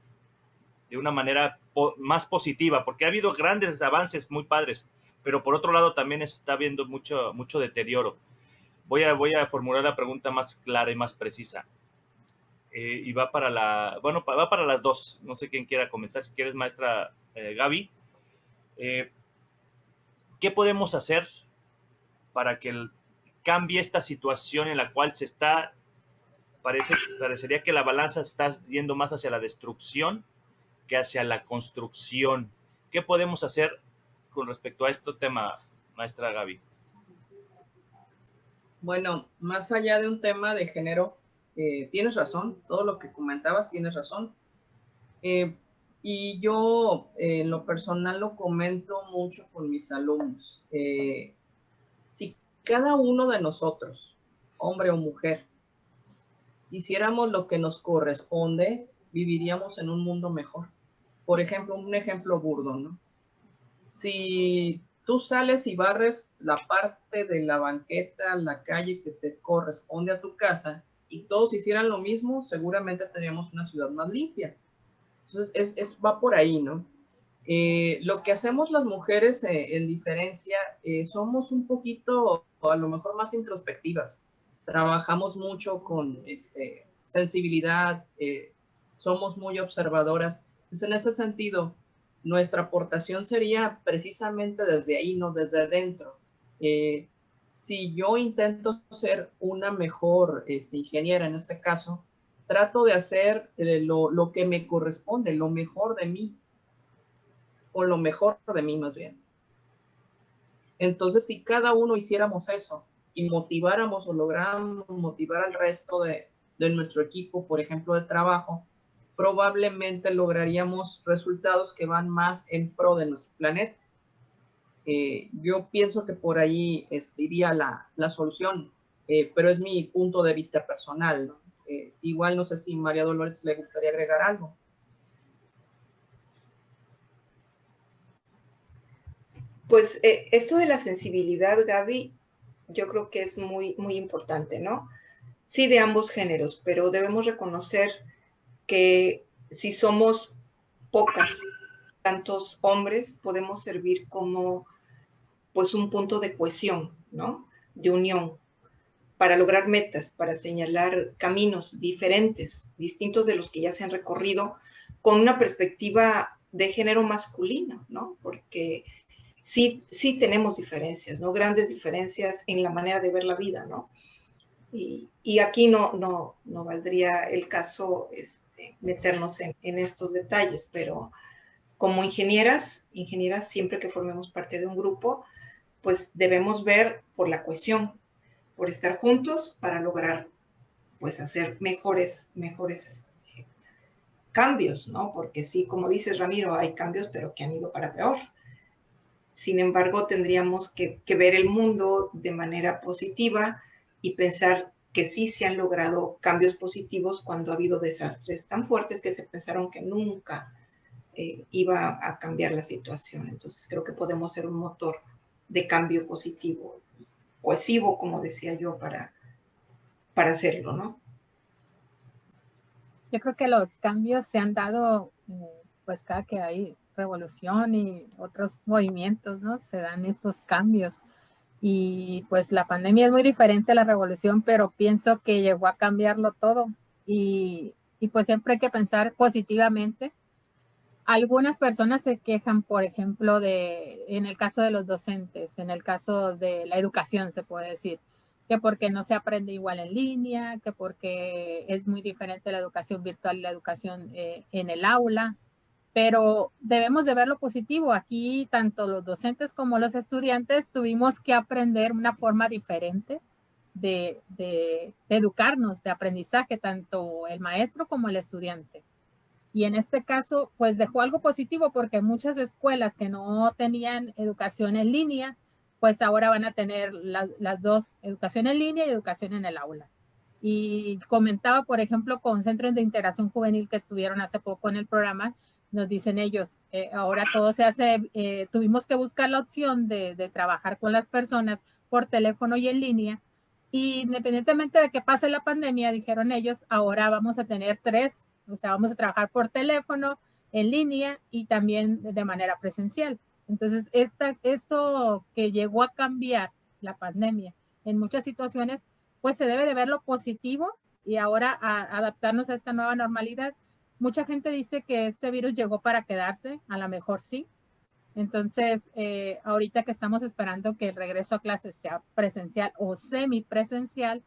de una manera más positiva, porque ha habido grandes avances muy padres, pero por otro lado también está habiendo mucho deterioro. Voy a formular la pregunta más clara y más precisa. Y va para las dos. No sé quién quiera comenzar. Si quieres, maestra Gaby. ¿Qué podemos hacer para que cambie esta situación en la cual parecería que la balanza está yendo más hacia la destrucción que hacia la construcción? ¿Qué podemos hacer con respecto a este tema, maestra Gaby? Bueno, más allá de un tema de género, tienes razón, todo lo que comentabas tienes razón. Y yo en lo personal lo comento mucho con mis alumnos. Si cada uno de nosotros, hombre o mujer, hiciéramos lo que nos corresponde, viviríamos en un mundo mejor. Por ejemplo, un ejemplo burdo, ¿no? Si tú sales y barres la parte de la banqueta, la calle que te corresponde a tu casa, y todos hicieran lo mismo, seguramente tendríamos una ciudad más limpia. Entonces, va por ahí, ¿no? Lo que hacemos las mujeres en diferencia, somos un poquito, a lo mejor más introspectivas. Trabajamos mucho con sensibilidad, somos muy observadoras. Entonces, en ese sentido, nuestra aportación sería precisamente desde ahí, no desde adentro. Si yo intento ser una mejor ingeniera en este caso, trato de hacer lo que me corresponde, lo mejor de mí, o lo mejor de mí más bien. Entonces, si cada uno hiciéramos eso y motiváramos o lográramos motivar al resto de nuestro equipo, por ejemplo, de trabajo, probablemente lograríamos resultados que van más en pro de nuestro planeta. Yo pienso que por ahí iría la solución, pero es mi punto de vista personal, ¿no? Igual no sé si María Dolores le gustaría agregar algo. Pues esto de la sensibilidad, Gaby, yo creo que es muy, muy importante, ¿no? Sí, de ambos géneros, pero debemos reconocer que si somos pocas, tantos hombres, podemos servir como pues un punto de cohesión, ¿no? De unión, para lograr metas, para señalar caminos diferentes, distintos de los que ya se han recorrido, con una perspectiva de género masculino, ¿no? Porque sí tenemos diferencias, ¿no? Grandes diferencias en la manera de ver la vida, ¿no? Y aquí no valdría el caso meternos en estos detalles, pero como ingenieras, siempre que formemos parte de un grupo, pues debemos ver por la cohesión, por estar juntos para lograr, pues, hacer mejores cambios, ¿no? Porque sí, como dices, Ramiro, hay cambios, pero que han ido para peor. Sin embargo, tendríamos que ver el mundo de manera positiva y pensar que sí se han logrado cambios positivos cuando ha habido desastres tan fuertes que se pensaron que nunca iba a cambiar la situación. Entonces, creo que podemos ser un motor de cambio positivo, cohesivo, como decía yo, para hacerlo, ¿no? Yo creo que los cambios se han dado, pues cada que hay revolución y otros movimientos, ¿no? Se dan estos cambios. Y pues la pandemia es muy diferente a la revolución, pero pienso que llegó a cambiarlo todo. Y pues siempre hay que pensar positivamente. Algunas personas se quejan, por ejemplo, en el caso de los docentes, en el caso de la educación, se puede decir, que porque no se aprende igual en línea, que porque es muy diferente la educación virtual y la educación en el aula, pero debemos de ver lo positivo. Aquí tanto los docentes como los estudiantes tuvimos que aprender una forma diferente de educarnos, de aprendizaje, tanto el maestro como el estudiante. Y en este caso, pues dejó algo positivo porque muchas escuelas que no tenían educación en línea, pues ahora van a tener las dos, educación en línea y educación en el aula. Y comentaba, por ejemplo, con centros de integración juvenil que estuvieron hace poco en el programa, nos dicen ellos, ahora todo se hace, tuvimos que buscar la opción de trabajar con las personas por teléfono y en línea. Y independientemente de que pase la pandemia, dijeron ellos, ahora vamos a tener tres. O sea, vamos a trabajar por teléfono, en línea y también de manera presencial. Entonces, esto que llegó a cambiar la pandemia en muchas situaciones, pues se debe de ver lo positivo y ahora adaptarnos a esta nueva normalidad. Mucha gente dice que este virus llegó para quedarse, a lo mejor sí, Entonces, ahorita que estamos esperando que el regreso a clases sea presencial o semipresencial,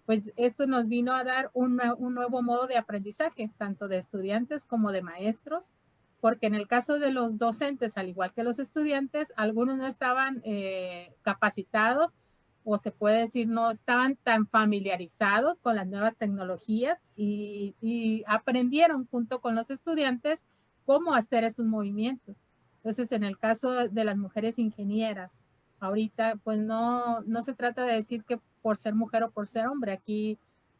pues esto nos vino a dar un nuevo modo de aprendizaje, tanto de estudiantes como de maestros, porque en el caso de los docentes, al igual que los estudiantes, algunos no estaban capacitados o se puede decir no estaban tan familiarizados con las nuevas tecnologías y aprendieron junto con los estudiantes cómo hacer esos movimientos. Entonces, en el caso de las mujeres ingenieras, ahorita pues no se trata de decir que por ser mujer o por ser hombre,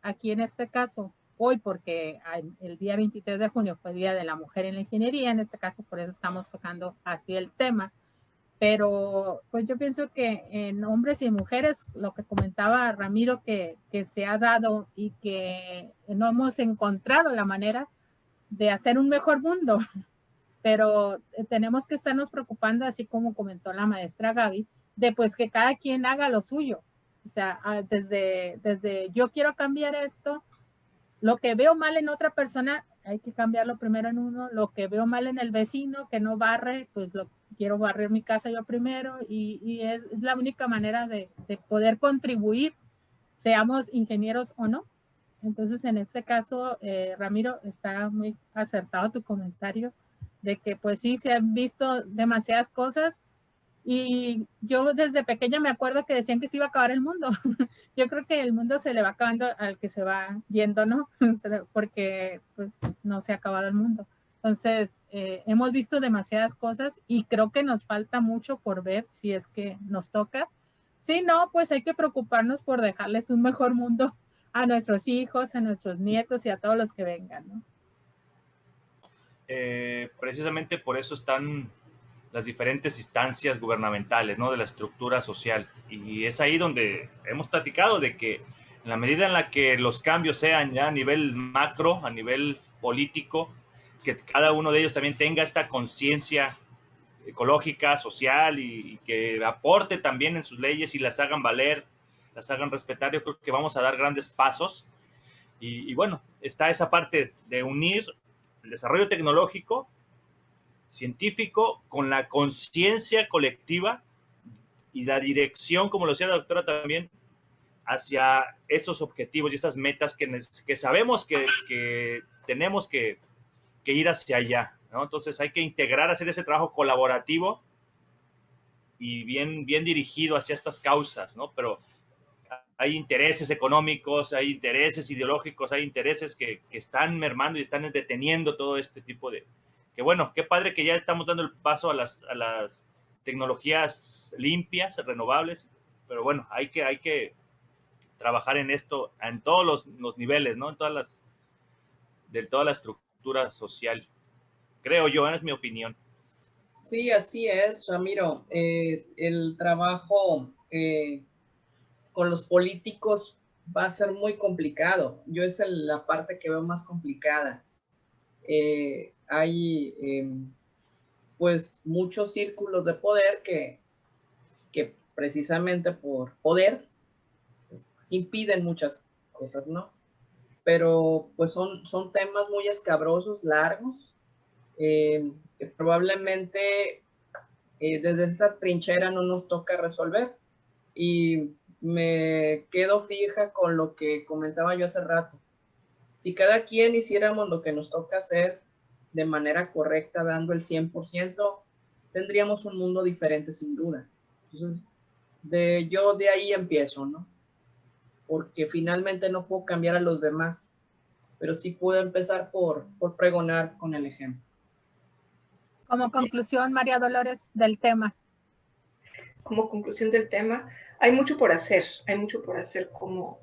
aquí en este caso, hoy porque el día 23 de junio fue Día de la Mujer en la Ingeniería, en este caso por eso estamos tocando así el tema, pero pues yo pienso que en hombres y mujeres, lo que comentaba Ramiro, que se ha dado y que no hemos encontrado la manera de hacer un mejor mundo, pero tenemos que estarnos preocupando, así como comentó la maestra Gaby, de pues que cada quien haga lo suyo. O sea, desde yo quiero cambiar esto, lo que veo mal en otra persona, hay que cambiarlo primero en uno, lo que veo mal en el vecino que no barre, pues lo quiero barrer mi casa yo primero y es la única manera de poder contribuir, seamos ingenieros o no. Entonces, en este caso, Ramiro, está muy acertado tu comentario de que pues sí, se han visto demasiadas cosas y yo desde pequeña me acuerdo que decían que se iba a acabar el mundo. Yo creo que el mundo se le va acabando al que se va yendo, ¿no? Porque pues no se ha acabado el mundo. Entonces, hemos visto demasiadas cosas y creo que nos falta mucho por ver si es que nos toca. Si no, pues hay que preocuparnos por dejarles un mejor mundo a nuestros hijos, a nuestros nietos y a todos los que vengan, ¿no? Precisamente por eso están las diferentes instancias gubernamentales, ¿no? De la estructura social. Y es ahí donde hemos platicado de que en la medida en la que los cambios sean ya a nivel macro, a nivel político, que cada uno de ellos también tenga esta conciencia ecológica, social y que aporte también en sus leyes y las hagan valer, las hagan respetar, yo creo que vamos a dar grandes pasos. Y bueno, está esa parte de unir el desarrollo tecnológico, científico, con la conciencia colectiva y la dirección, como lo decía la doctora también, hacia esos objetivos y esas metas que sabemos que tenemos que ir hacia allá, ¿no? Entonces hay que integrar, hacer ese trabajo colaborativo y bien dirigido hacia estas causas, ¿no? Pero hay intereses económicos, hay intereses ideológicos, hay intereses que están mermando y están deteniendo todo este tipo de... Que bueno, qué padre que ya estamos dando el paso a las tecnologías limpias, renovables, pero bueno, hay que trabajar en esto en todos los niveles, ¿no? En toda la estructura social. Creo yo, es mi opinión. Sí, así es, Ramiro. El trabajo con los políticos va a ser muy complicado. Yo esa es la parte que veo más complicada. Hay pues muchos círculos de poder que precisamente por poder impiden muchas cosas, ¿no? Pero pues son temas muy escabrosos, largos, que probablemente desde esta trinchera no nos toca resolver. Y me quedo fija con lo que comentaba yo hace rato. Si cada quien hiciéramos lo que nos toca hacer de manera correcta, dando el 100%, tendríamos un mundo diferente sin duda. Entonces, yo de ahí empiezo, ¿no? Porque finalmente no puedo cambiar a los demás, pero sí puedo empezar por pregonar con el ejemplo. Como conclusión, María Dolores, del tema. Como conclusión del tema, hay mucho por hacer como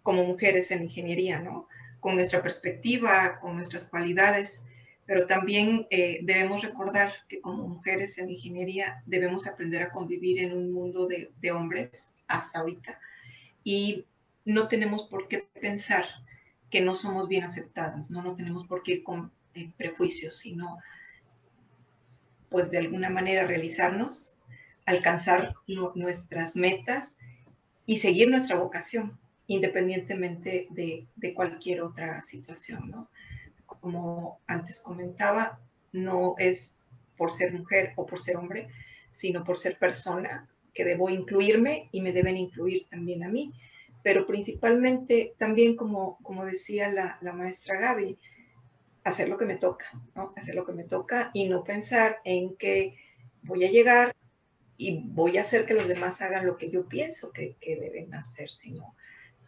mujeres en ingeniería, ¿no? Con nuestra perspectiva, con nuestras cualidades, pero también debemos recordar que como mujeres en ingeniería debemos aprender a convivir en un mundo de hombres hasta ahorita y no tenemos por qué pensar que no somos bien aceptadas, no tenemos por qué ir con prejuicios, sino pues de alguna manera realizarnos, alcanzar nuestras metas y seguir nuestra vocación, independientemente de cualquier otra situación, ¿no? Como antes comentaba, no es por ser mujer o por ser hombre, sino por ser persona, que debo incluirme y me deben incluir también a mí. Pero principalmente también, como decía la maestra Gaby, hacer lo que me toca, ¿no? Hacer lo que me toca y no pensar en que voy a llegar y voy a hacer que los demás hagan lo que yo pienso que deben hacer, sino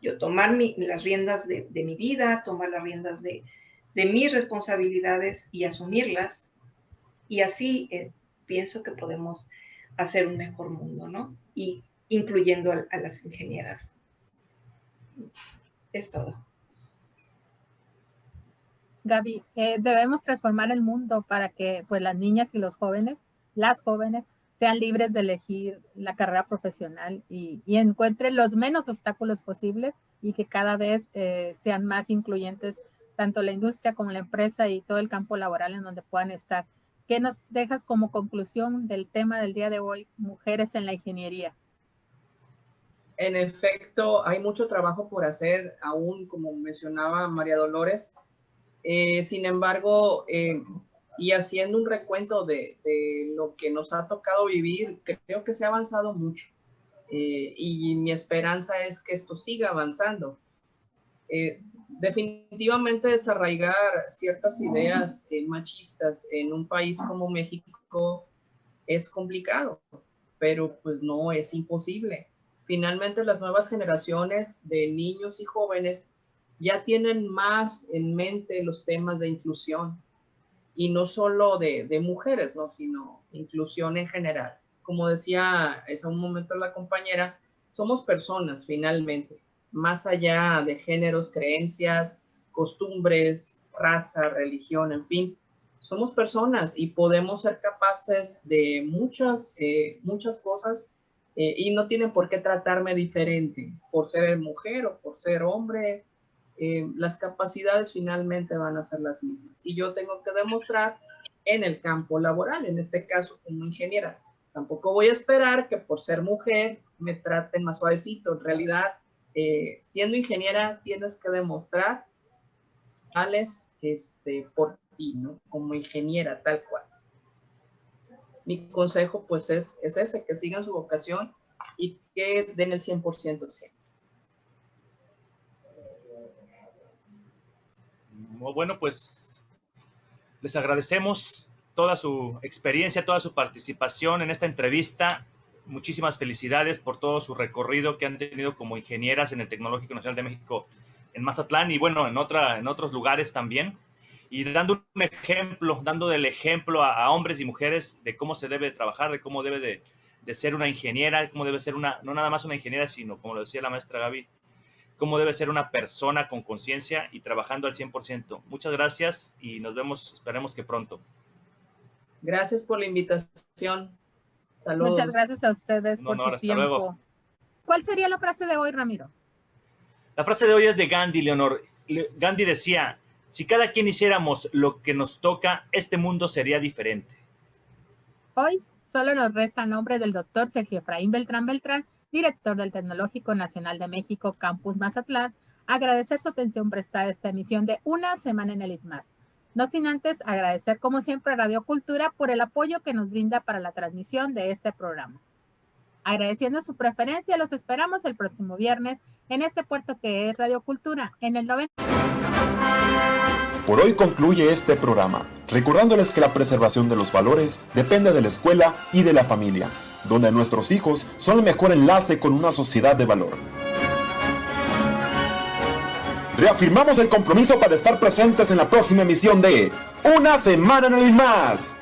yo tomar las riendas de mi vida, tomar las riendas de mis responsabilidades y asumirlas. Y así pienso que podemos hacer un mejor mundo, ¿no? Y incluyendo a las ingenieras. Es todo. Gaby, debemos transformar el mundo para que pues, las niñas y los jóvenes, las jóvenes, sean libres de elegir la carrera profesional y encuentren los menos obstáculos posibles y que cada vez sean más incluyentes tanto la industria como la empresa y todo el campo laboral en donde puedan estar. ¿Qué nos dejas como conclusión del tema del día de hoy, mujeres en la ingeniería? En efecto, hay mucho trabajo por hacer, aún como mencionaba María Dolores. Sin embargo, y haciendo un recuento de lo que nos ha tocado vivir, creo que se ha avanzado mucho. Y mi esperanza es que esto siga avanzando. Definitivamente desarraigar ciertas ideas machistas en un país como México es complicado, pero pues no es imposible. Finalmente las nuevas generaciones de niños y jóvenes ya tienen más en mente los temas de inclusión y no solo de mujeres, ¿no? Sino inclusión en general. Como decía hace un momento la compañera, somos personas finalmente, más allá de géneros, creencias, costumbres, raza, religión, en fin. Somos personas y podemos ser capaces de muchas cosas y no tienen por qué tratarme diferente por ser mujer o por ser hombre. Las capacidades finalmente van a ser las mismas. Y yo tengo que demostrar en el campo laboral, en este caso como ingeniera. Tampoco voy a esperar que por ser mujer me traten más suavecito. En realidad, siendo ingeniera tienes que demostrar, Alex, por ti, ¿no? Como ingeniera, tal cual. Mi consejo, pues, es ese, que sigan su vocación y que den el 100% siempre. Bueno, pues, les agradecemos toda su experiencia, toda su participación en esta entrevista. Muchísimas felicidades por todo su recorrido que han tenido como ingenieras en el Tecnológico Nacional de México en Mazatlán y bueno, en otros lugares también. Y dando un ejemplo, dando el ejemplo a hombres y mujeres de cómo se debe trabajar, de cómo debe de ser una ingeniera, cómo debe ser no nada más una ingeniera, sino, como lo decía la maestra Gaby, cómo debe ser una persona con conciencia y trabajando al 100%. Muchas gracias y nos vemos, esperemos que pronto. Gracias por la invitación. Saludos. Muchas gracias a ustedes por su tiempo. Luego. ¿Cuál sería la frase de hoy, Ramiro? La frase de hoy es de Gandhi, Leonor. Gandhi decía, si cada quien hiciéramos lo que nos toca, este mundo sería diferente. Hoy solo nos resta a nombre del doctor Sergio Efraín Beltrán, director del Tecnológico Nacional de México, Campus Mazatlán, agradecer su atención prestada a esta emisión de Una Semana en el ITMAS. No sin antes agradecer, como siempre, a Radio Cultura por el apoyo que nos brinda para la transmisión de este programa. Agradeciendo su preferencia, los esperamos el próximo viernes en este puerto que es Radio Cultura, en el 90. Por hoy concluye este programa, recordándoles que la preservación de los valores depende de la escuela y de la familia, donde nuestros hijos son el mejor enlace con una sociedad de valor. Reafirmamos el compromiso para estar presentes en la próxima emisión de Una Semana en el ITMAS.